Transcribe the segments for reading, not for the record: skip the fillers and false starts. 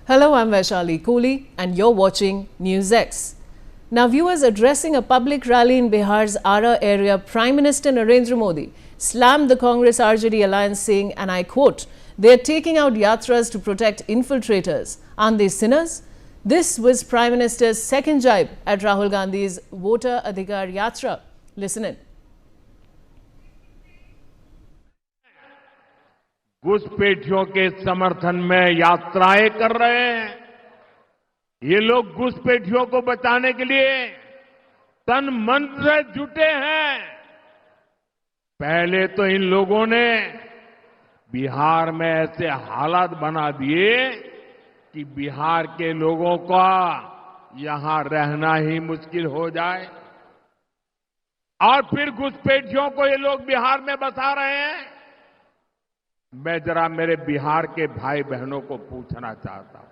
Hello, I'm Vaishali Kohli and you're watching NewsX. Now, viewers, addressing a public rally in Bihar's Ara area, Prime Minister Narendra Modi slammed the Congress RJD alliance saying, and I quote, "They're taking out yatras to protect infiltrators. Aren't they sinners?" This was Prime Minister's second jibe at Rahul Gandhi's Voter Adhikar Yatra. Listen in. घुसपैठियों के समर्थन में यात्राएं कर रहे हैं। ये लोग घुसपैठियों को बचाने के लिए तन मन से जुटे हैं। पहले तो इन लोगों ने बिहार में ऐसे हालात बना दिए कि बिहार के लोगों का यहां रहना ही मुश्किल हो जाए, और फिर घुसपैठियों को ये लोग बिहार में बसा रहे हैं। मैं जरा मेरे बिहार के भाई बहनों को पूछना चाहता हूं,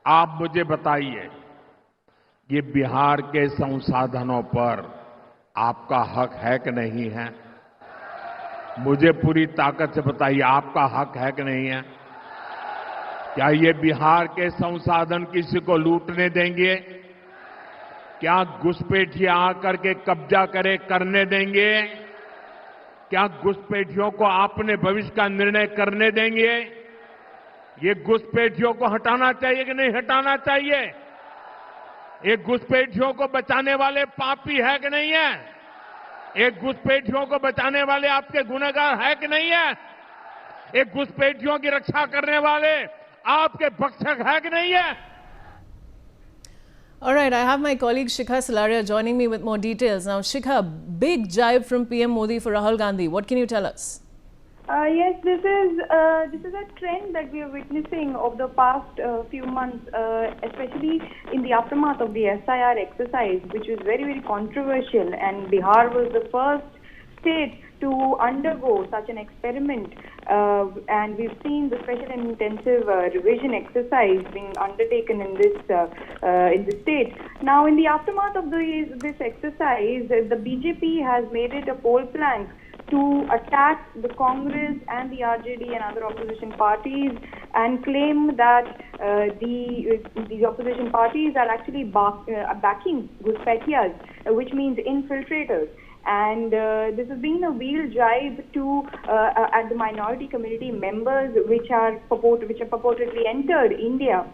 आप मुझे बताइए, ये बिहार के संसाधनों पर आपका हक है कि नहीं है? मुझे पूरी ताकत से बताइए, आपका हक है कि नहीं है? क्या ये बिहार के संसाधन किसी को लूटने देंगे? क्या घुसपैठिए आकर के कब्जा करने देंगे? क्या घुसपैठियों को अपने भविष्य का निर्णय करने देंगे? ये घुसपैठियों को हटाना चाहिए कि नहीं हटाना चाहिए? ये घुसपैठियों को बचाने वाले पापी है कि नहीं है? ये घुसपैठियों को बचाने वाले आपके गुनहगार है कि नहीं है? ये घुसपैठियों की रक्षा करने वाले आपके भक्षक है कि नहीं है? All right, I have my colleague Shikha Salaria joining me with more details. Now, Shikha, big jibe from PM Modi for Rahul Gandhi. What can you tell us? Yes, this is a trend that we are witnessing over the past few months, especially in the aftermath of the SIR exercise, which was very, very controversial. And Bihar was the first state to undergo such an experiment, and we've seen the special and intensive revision exercise being undertaken in this state. Now, in the aftermath of this exercise, the BJP has made it a poll plank to attack the Congress and the RJD and other opposition parties, and claim that the opposition parties are actually backing Ghuspaitias, which means infiltrators. And this has been a real jibe to at the minority community members which are purportedly entered India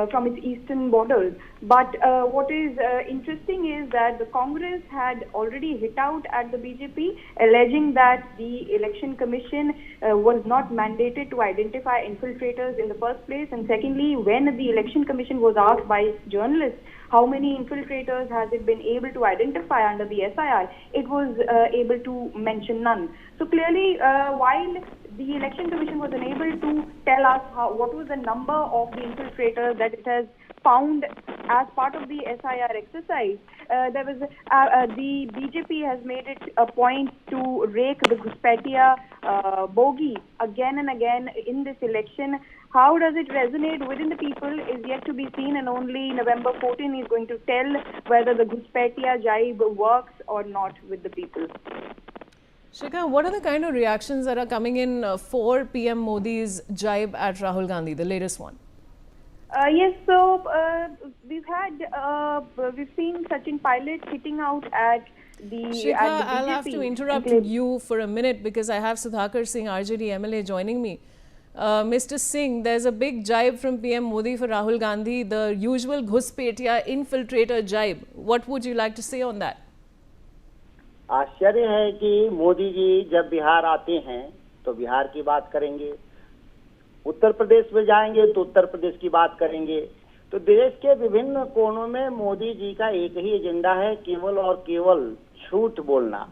from its eastern borders. But what is interesting is that the Congress had already hit out at the BJP, alleging that the Election Commission was not mandated to identify infiltrators in the first place. And secondly, when the Election Commission was asked by journalists how many infiltrators has it been able to identify under the SIR, it was able to mention none. So clearly, while the Election Commission was unable to tell us what was the number of the infiltrators that it has found as part of the SIR exercise, there was the BJP has made it a point to rake the Ghuspaitiya bogey again and again in this election. How does it resonate within the people is yet to be seen, and only November 14 is going to tell whether the Ghuspaitiya jibe works or not with the people. Shikha, what are the kind of reactions that are coming in for PM Modi's jibe at Rahul Gandhi, the latest one? Yes, so we've seen Sachin Pilot hitting out at the Shikha, at the I'll BJP. have to interrupt you for a minute because I have Sudhakar Singh, RJD MLA, joining me. Mr. Singh, there's a big jibe from PM Modi for Rahul Gandhi, the usual Ghuspaitiya infiltrator jibe. What would you like to say on that? आश्चर्य है कि मोदी जी जब बिहार आते हैं तो बिहार की बात करेंगे, उत्तर प्रदेश में जाएंगे तो उत्तर प्रदेश की बात करेंगे। तो देश के विभिन्न कोनों में मोदी जी का एक ही एजेंडा है, केवल और केवल झूठ बोलना।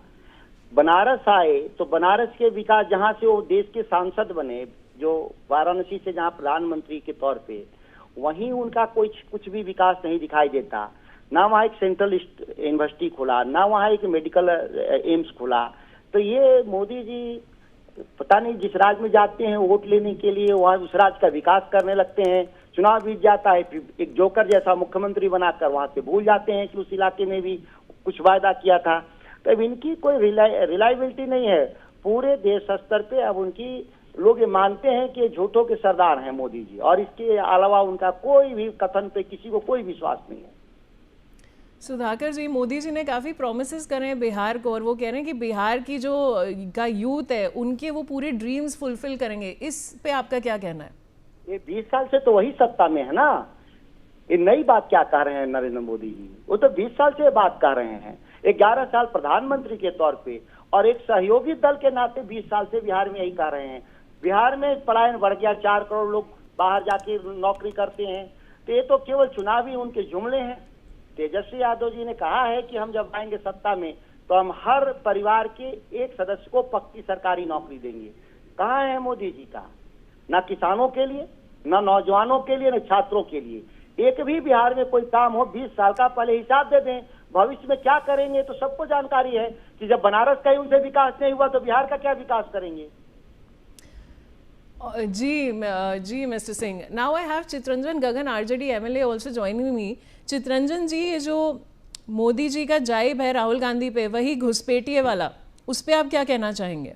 बनारस आए तो बनारस के विकास, जहां से वो देश के सांसद बने, जो वाराणसी से जहां प्रधानमंत्री के तौर पे, वहीं उनका कुछ भी विकास नहीं दिखाई देता। ना वहाँ एक सेंट्रल यूनिवर्सिटी खुला, ना वहाँ एक मेडिकल एम्स खुला। तो ये मोदी जी पता नहीं जिस राज्य में जाते हैं वोट लेने के लिए, वहाँ उस राज्य का विकास करने लगते हैं, चुनाव बीत जाता है, फिर एक जोकर जैसा मुख्यमंत्री बनाकर वहाँ से भूल जाते हैं कि उस इलाके में भी कुछ वायदा किया था। तो अब इनकी कोई रिलायबिलिटी नहीं है। पूरे देश स्तर पे अब उनकी लोग ये मानते हैं कि झूठों के सरदार हैं मोदी जी, और इसके अलावा उनका कोई भी कथन पे किसी को कोई विश्वास नहीं है। सुधाकर जी, मोदी जी ने काफ़ी प्रोमिसेस करे हैं बिहार को, और वो कह रहे हैं कि बिहार की जो का यूथ है उनके वो पूरे ड्रीम्स फुलफिल करेंगे। इस पे आपका क्या कहना है? ये 20 साल से तो वही सत्ता में है ना, ये नई बात क्या कह रहे हैं नरेंद्र मोदी जी? वो तो 20 साल से बात कर रहे हैं। 11 साल प्रधानमंत्री के तौर पे और एक सहयोगी दल के नाते 20 साल से बिहार में यही कर रहे हैं। बिहार में पलायन बढ़ गया, 4 करोड़ लोग बाहर जाके नौकरी करते हैं, तो ये तो केवल चुनावी उनके जुमले हैं। तेजस्वी यादव जी ने कहा है कि हम जब आएंगे सत्ता में तो हम हर परिवार के एक सदस्य को पक्की सरकारी नौकरी देंगे। कहाँ है मोदी जी का? ना किसानों के लिए, ना नौजवानों के लिए, ना छात्रों के लिए। एक भी बिहार में कोई काम हो 20 साल का पहले हिसाब दे दें, भविष्य में क्या करेंगे तो सबको जानकारी है कि जब बनारस का ही उनसे विकास नहीं हुआ तो बिहार का क्या विकास करेंगे। जी mister Singh, now I have Chitranjan Gagan RJD MLA also joining me. Chitranjan ji, ये जो मोदी जी का जाइब है राहुल गांधी पे, वही घुसपैठिए वाला, उस पे आप क्या कहना चाहेंगे?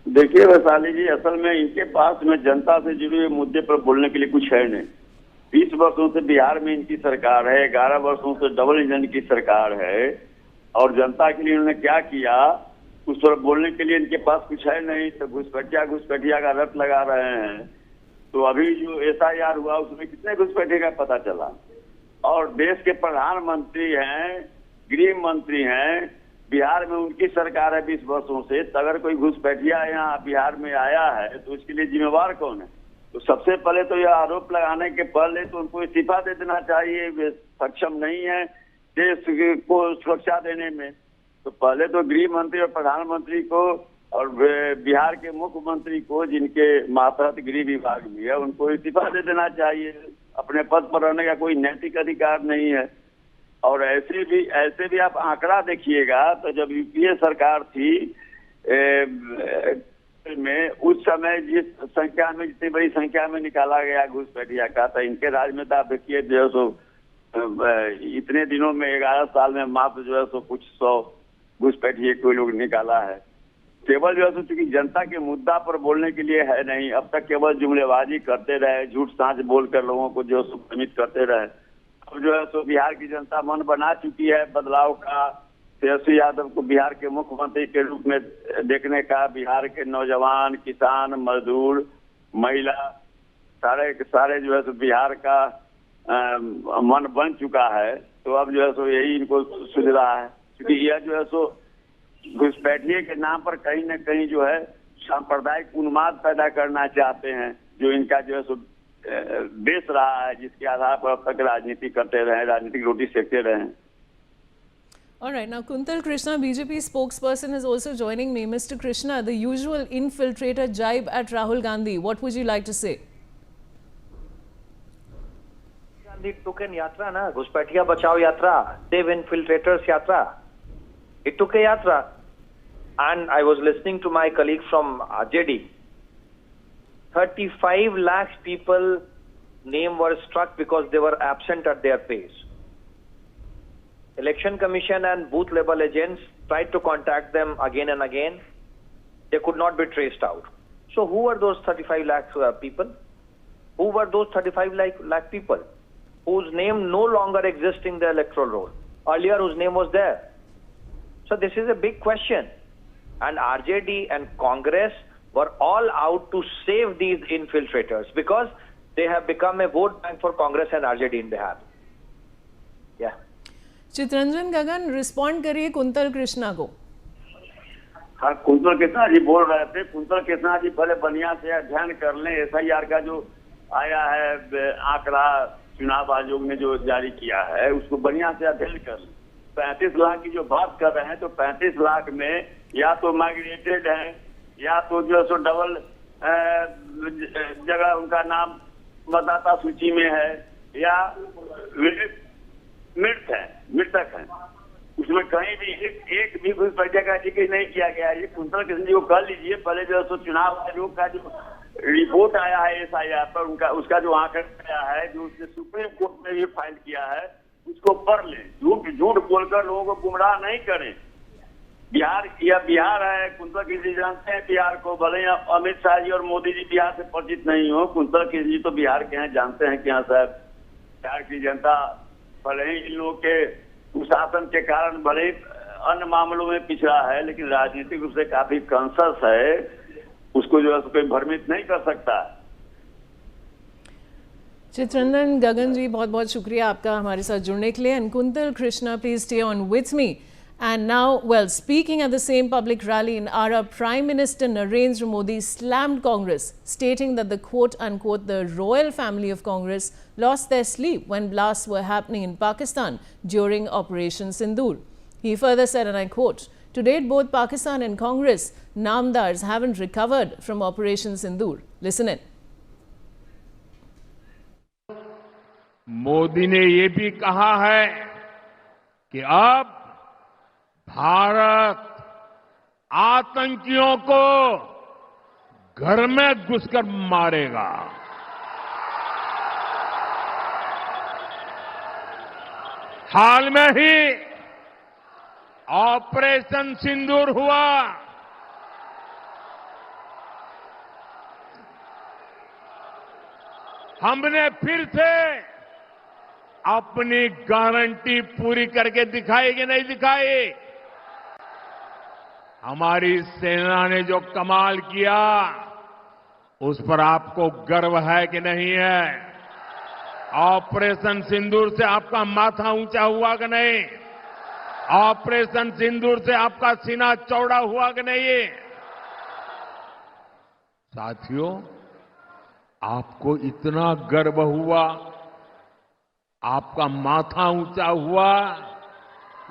देखिए वैशाली जी, असल में इनके पास में जनता से जुड़े हुए मुद्दे पर बोलने के लिए कुछ है नहीं। 20 वर्षों से बिहार में इनकी सरकार है, 11 वर्षों से डबल इंजन की सरकार है, और जनता के लिए उन्होंने क्या किया उस पर बोलने के लिए इनके पास कुछ है नहीं। तो घुसपैठिया का रट लगा रहे हैं। तो अभी जो SIR हुआ उसमें कितने घुसपैठिए का पता चला, और देश के प्रधानमंत्री हैं, गृह मंत्री हैं, बिहार में उनकी सरकार है 20 वर्षों से। तो अगर कोई घुसपैठिया यहाँ बिहार में आया है तो उसके लिए जिम्मेवार कौन है? तो सबसे पहले तो यह आरोप लगाने के पहले तो उनको इस्तीफा दे देना चाहिए। वे सक्षम नहीं है देश को सुरक्षा देने में। तो पहले तो गृह मंत्री और प्रधानमंत्री को और बिहार के मुख्यमंत्री को, जिनके मातहत गृह विभाग भी है, उनको इस्तीफा दे देना चाहिए। अपने पद पर रहने का कोई नैतिक अधिकार नहीं है। और ऐसे भी आप आंकड़ा देखिएगा तो जब UPA सरकार थी में, उस समय जिस संख्या में, जितनी बड़ी संख्या में निकाला गया घुसपैठिया का, तो इनके राज में तो आप देखिए जो है सो इतने दिनों में 11 साल में मात्र जो है सो कुछ 100 घुसपैठिए कोई लोग निकाला है। केवल जो है सो चूंकि जनता के मुद्दा पर बोलने के लिए है नहीं, अब तक केवल जुमलेबाजी करते रहे, झूठ साँच बोलकर लोगों को जो है सो भ्रमित करते रहे। अब जो है सो बिहार की जनता मन बना चुकी है बदलाव का, तेजस्वी यादव को बिहार के मुख्यमंत्री के रूप में देखने का। बिहार के नौजवान, किसान, मजदूर, महिला, सारे जो है सो बिहार का मन बन चुका है। तो अब जो है सो यही इनको सुझ रहा है, क्योंकि यह जो है सो घुसपैठिए के नाम पर कहीं न कहीं जो है सांप्रदायिक उन्माद पैदा करना चाहते हैं, जो इनका जो है सो बेच रहा है, जिसके आधार पर अब तक राजनीति करते रहे, राजनीतिक रोटी सेकते रहे। All right, now Kuntal Krishna, BJP spokesperson, is also joining me. Mr. Krishna, the usual infiltrator jibe at Rahul Gandhi, what would you like to say? Gandhi took an yatra, na Ghuspaitiya Bachao yatra, Save Infiltrators yatra. It took a yatra, and I was listening to my colleague from RJD. 35 lakhs people name were struck because they were absent at their place. Election Commission and booth level agents tried to contact them again and again. They could not be traced out. So who were those 35 lakh people? Who were those 35 lakh people whose name no longer exists in the electoral roll? Earlier whose name was there. So this is a big question. And RJD and Congress were all out to save these infiltrators because they have become a vote bank for Congress and RJD in Bihar. Yeah. Chitranjan Gagan, respond करिए कुंतल कृष्णा को। हाँ, quintal Krishna ji बोल रहे थे। Quintal Krishna ji पहले बढ़िया से अध्ययन कर लें। SIR का जो आया है आंकड़ा, चुनाव आयोग ने जो जारी किया है, उसको बढ़िया से अध्ययन कर लें। 35 लाख की जो बात कर रहे हैं, तो 35 लाख में या तो माइग्रेटेड है, या तो जो सो डबल जगह उनका नाम मतदाता सूची में है, या मृतक है। उसमें कहीं भी एक भी घुसपैठिया का जिक्र नहीं किया गया। ये कुंतल कृष्ण जी को कर लीजिए। पहले जो है चुनाव आयोग का जो रिपोर्ट आया है SIR पर, उसका जो आंकड़ा आया है, जो उसने सुप्रीम कोर्ट में भी फाइल किया है, उसको पढ़ लें। झूठ बोलकर लोगों को गुमराह नहीं करें। बिहार है। कुंतल कृष्ण जी जानते हैं बिहार को, भले ही अमित शाह जी और मोदी जी बिहार से परिचित नहीं हो, कुंतल कृष्ण जी तो बिहार के हैं, जानते हैं कि हाँ साहब बिहार की जनता भले ही इन लोगों के कुशासन के कारण भले ही अन्य मामलों में पिछड़ा है, लेकिन राजनीतिक रूप से काफी कॉन्शस है, उसको जो है कोई भ्रमित नहीं कर सकता। चित्ररंजन गगन जी, बहुत बहुत शुक्रिया आपका हमारे साथ जुड़ने के लिए। And quintal Krishna, please stay on with me. And now, well, speaking at the same public rally in Ara, Prime Minister Narendra Modi slammed Congress, stating that the quote-unquote the royal family of Congress lost their sleep when blasts were happening in Pakistan during Operation Sindoor. He further said, and I quote, "To date, both Pakistan and Congress namdars haven't recovered from Operation Sindoor." Listen in. Modi ने ये भी कहा है कि अब भारत आतंकियों को घर में घुसकर मारेगा। हाल में ही ऑपरेशन सिंदूर हुआ। हमने फिर से अपनी गारंटी पूरी करके दिखाई कि नहीं दिखाई? हमारी सेना ने जो कमाल किया उस पर आपको गर्व है कि नहीं है? ऑपरेशन सिंदूर से आपका माथा ऊंचा हुआ कि नहीं? ऑपरेशन सिंदूर से आपका सीना चौड़ा हुआ कि नहीं? साथियों, आपको इतना गर्व हुआ, आपका माथा ऊंचा हुआ,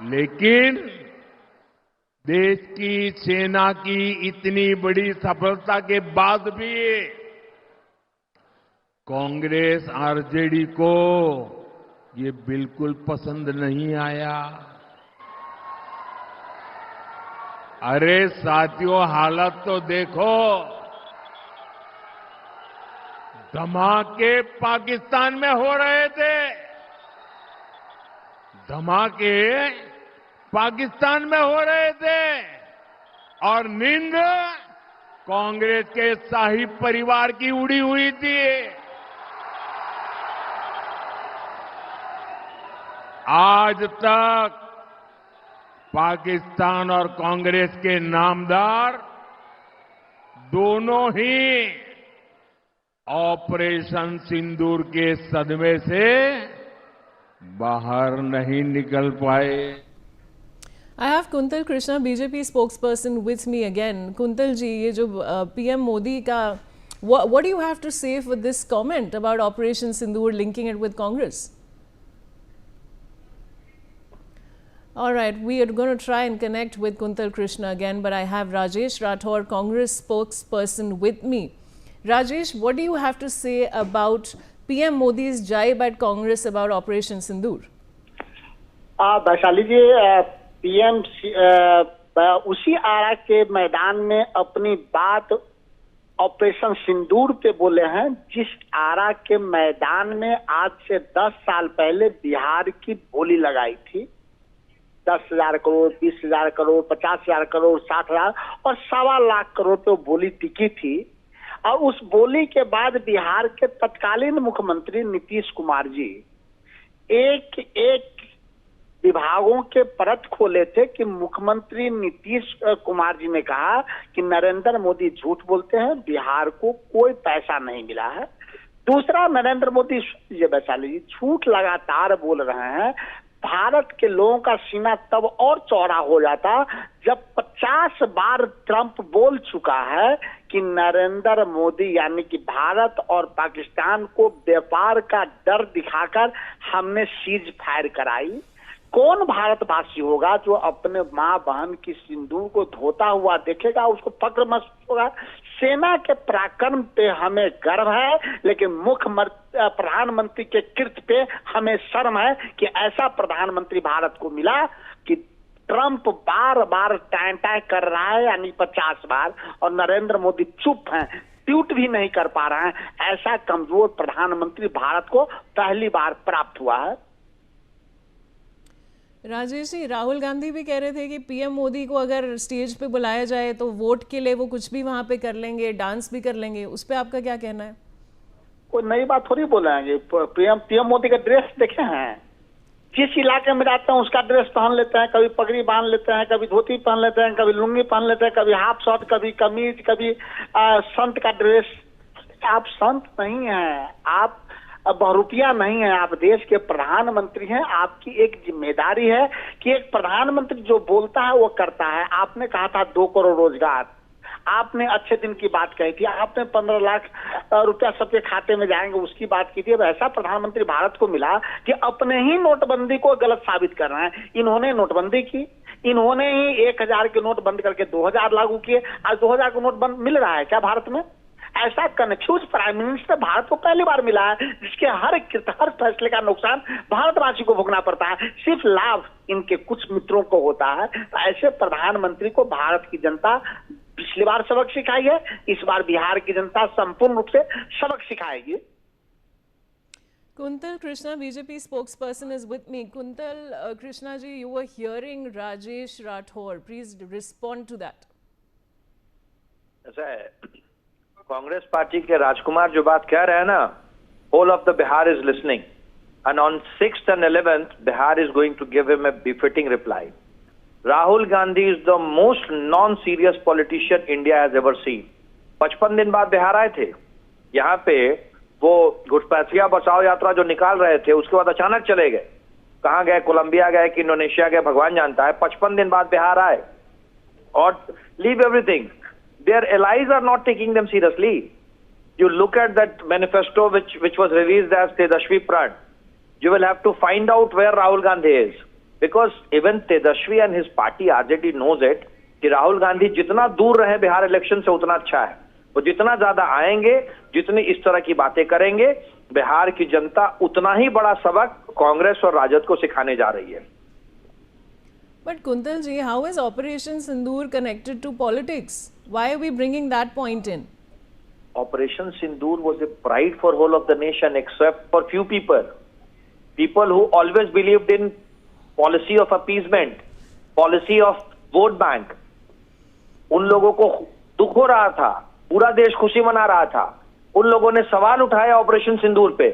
लेकिन देश की सेना की इतनी बड़ी सफलता के बाद भी कांग्रेस आरजेडी को ये बिल्कुल पसंद नहीं आया। अरे साथियों, हालत तो देखो। धमाके पाकिस्तान में हो रहे थे, धमाके पाकिस्तान में हो रहे थे, और नींद कांग्रेस के शाही परिवार की उड़ी हुई थी। आज तक पाकिस्तान और कांग्रेस के नामदार दोनों ही ऑपरेशन सिंदूर के सदमे से बाहर नहीं निकल पाए। I have Kuntal Krishna, BJP spokesperson, with me again. Kuntal ji, ये जो PM मोदी का, what do you have to say for this comment about Operation Sindoor linking it with Congress? All right, we are going to try and connect with Kuntal Krishna again, but I have Rajesh Rathore, Congress spokesperson, with me. Rajesh, what do you have to say about PM Modi's jibe at Congress about Operation Sindoor? Vaishali ji, PM उसी आरा के मैदान में अपनी बात operation सिंदूर पे बोले हैं, जिस आरा के मैदान में आज से 10 साल पहले बिहार की बोली लगाई थी। 10,000 करोड़, 20,000 करोड़, 50,000 करोड़, 60,000 और 1.25 लाख करोड़ पे बोली टिकी थी। और उस बोली के बाद बिहार के तत्कालीन मुख्यमंत्री नीतीश कुमार जी एक एक विभागों के परत खोले थे कि मुख्यमंत्री नीतीश कुमार जी ने कहा कि नरेंद्र मोदी झूठ बोलते हैं, बिहार को कोई पैसा नहीं मिला है। दूसरा, नरेंद्र मोदी वैशाली जी झूठ लगातार बोल रहे हैं। भारत के लोगों का सीना तब और चौड़ा हो जाता जब 50 बार ट्रंप बोल चुका है कि नरेंद्र मोदी यानी कि भारत और पाकिस्तान को व्यापार का डर दिखाकर हमने सीज फायर कराई। कौन भारतवासी होगा जो अपने माँ बहन की सिंदूर को धोता हुआ देखेगा, उसको फक्र महसूस होगा। सेना के पराक्रम पे हमें गर्व है, लेकिन प्रधानमंत्री के कृत्य पे हमें शर्म है कि ऐसा प्रधानमंत्री भारत को मिला कि ट्रंप बार बार टाँय कर रहा है, यानी 50 बार, और नरेंद्र मोदी चुप हैं, ट्वीट भी नहीं कर पा रहे हैं। ऐसा कमजोर प्रधानमंत्री भारत को पहली बार प्राप्त हुआ है। राजेश जी, राहुल गांधी भी कह रहे थे कि पीएम मोदी को अगर स्टेज पे बुलाया जाए तो वोट के लिए वो कुछ भी वहां पे कर लेंगे, डांस भी कर लेंगे। उस पे आपका क्या कहना है? कोई नई बात थोड़ी बोलेंगे। पीएम मोदी का ड्रेस देखे हैं, जिस इलाके में जाते हैं उसका ड्रेस पहन लेते हैं, कभी पगड़ी बांध लेते हैं, कभी धोती पहन लेते हैं, कभी लुंगी पहन लेते हैं, कभी हाफ शर्ट, कभी कमीज, कभी संत का ड्रेस। आप संत नहीं हैं, आप बहुरूपिया नहीं है, आप देश के प्रधानमंत्री हैं। आपकी एक जिम्मेदारी है कि एक प्रधानमंत्री जो बोलता है वो करता है। आपने कहा था 2 करोड़ रोजगार, आपने अच्छे दिन की बात कही थी, आपने 15 लाख रुपया सबके खाते में जाएंगे उसकी बात की थी। अब ऐसा प्रधानमंत्री भारत को मिला कि अपने ही नोटबंदी को गलत साबित कर रहे हैं। इन्होंने नोटबंदी की, इन्होंने ही 1000 के नोट बंद करके 2000 लागू किए। आज 2000 का नोट बंद मिल रहा है क्या भारत में? ऐसा कन्फ्यूज प्राइम मिनिस्टर भारत को पहली बार मिला है, जिसके हर फैसले का नुकसान भारतवासी को भुगतना पड़ता है, सिर्फ लाभ इनके कुछ मित्रों को होता है। तो ऐसे प्रधानमंत्री को भारत की जनता पिछली बार सबक सिखाई है, इस बार बिहार की जनता संपूर्ण रूप से सबक सिखाएगी। Kuntal Krishna, BJP spokesperson, is with me. Kuntal Krishna ji, you were hearing Rajesh Rathore. Please respond to that. ऐसा है, कांग्रेस पार्टी के राजकुमार जो बात कह रहे हैं ना, whole of the Bihar is listening, and on 6th and 11th Bihar is going to give him a befitting reply. Rahul Gandhi is the most non-serious politician India has ever seen. 55 दिन बाद बिहार आए थे, यहाँ पे वो घुसपैठिया बचाओ यात्रा जो निकाल रहे थे, उसके बाद अचानक चले गए। कहाँ गए? कोलंबिया गए कि इंडोनेशिया गए, भगवान जानता है। 55 दिन बाद बिहार आए और leave everything. Their allies are not taking them seriously. You look at that manifesto which was released as Tedashwi Pran. You will have to find out where Rahul Gandhi is, because even Tedashwi and his party RJD knows it कि राहुल गांधी जितना दूर रहे Bihar election से उतना अच्छा है। वो जितना ज्यादा आएंगे, जितनी इस तरह की बातें करेंगे, बिहार की जनता उतना ही बड़ा सबक कांग्रेस और राजद को सिखाने जा रही है। But Kuntal ji, how is Operation Sindoor connected to politics? Why are we bringing that point in? Operation Sindoor was a pride for whole of the nation, except for few people. People who always believed in policy of appeasement, policy of vote bank. उन लोगों को दुख हो रहा था, पूरा देश खुशी मना रहा था। उन लोगों ने सवाल उठाया ऑपरेशन सिंदूर पे,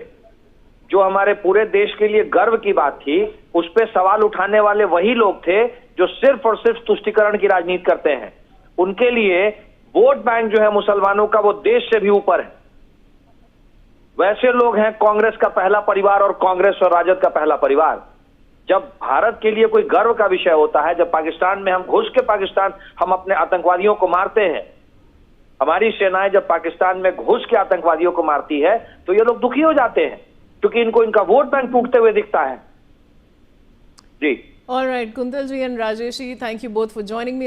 जो हमारे पूरे देश के लिए गर्व की बात थी। उस पे सवाल उठाने वाले वही लोग थे जो सिर्फ और सिर्फ तुष्टीकरण की राजनीति करते हैं। उनके लिए वोट बैंक जो है मुसलमानों का, वो देश से भी ऊपर है। वैसे लोग हैं कांग्रेस का पहला परिवार और कांग्रेस और राजद का पहला परिवार। जब भारत के लिए कोई गर्व का विषय होता है, जब पाकिस्तान में हम घुस के हम अपने आतंकवादियों को मारते हैं, हमारी सेनाएं जब पाकिस्तान में घुस के आतंकवादियों को मारती है, तो ये लोग दुखी हो जाते हैं, क्योंकि इनको इनका वोट बैंक टूटते हुए दिखता है। जी। All right, Kuntal ji and Rajesh ji, thank you both for joining me.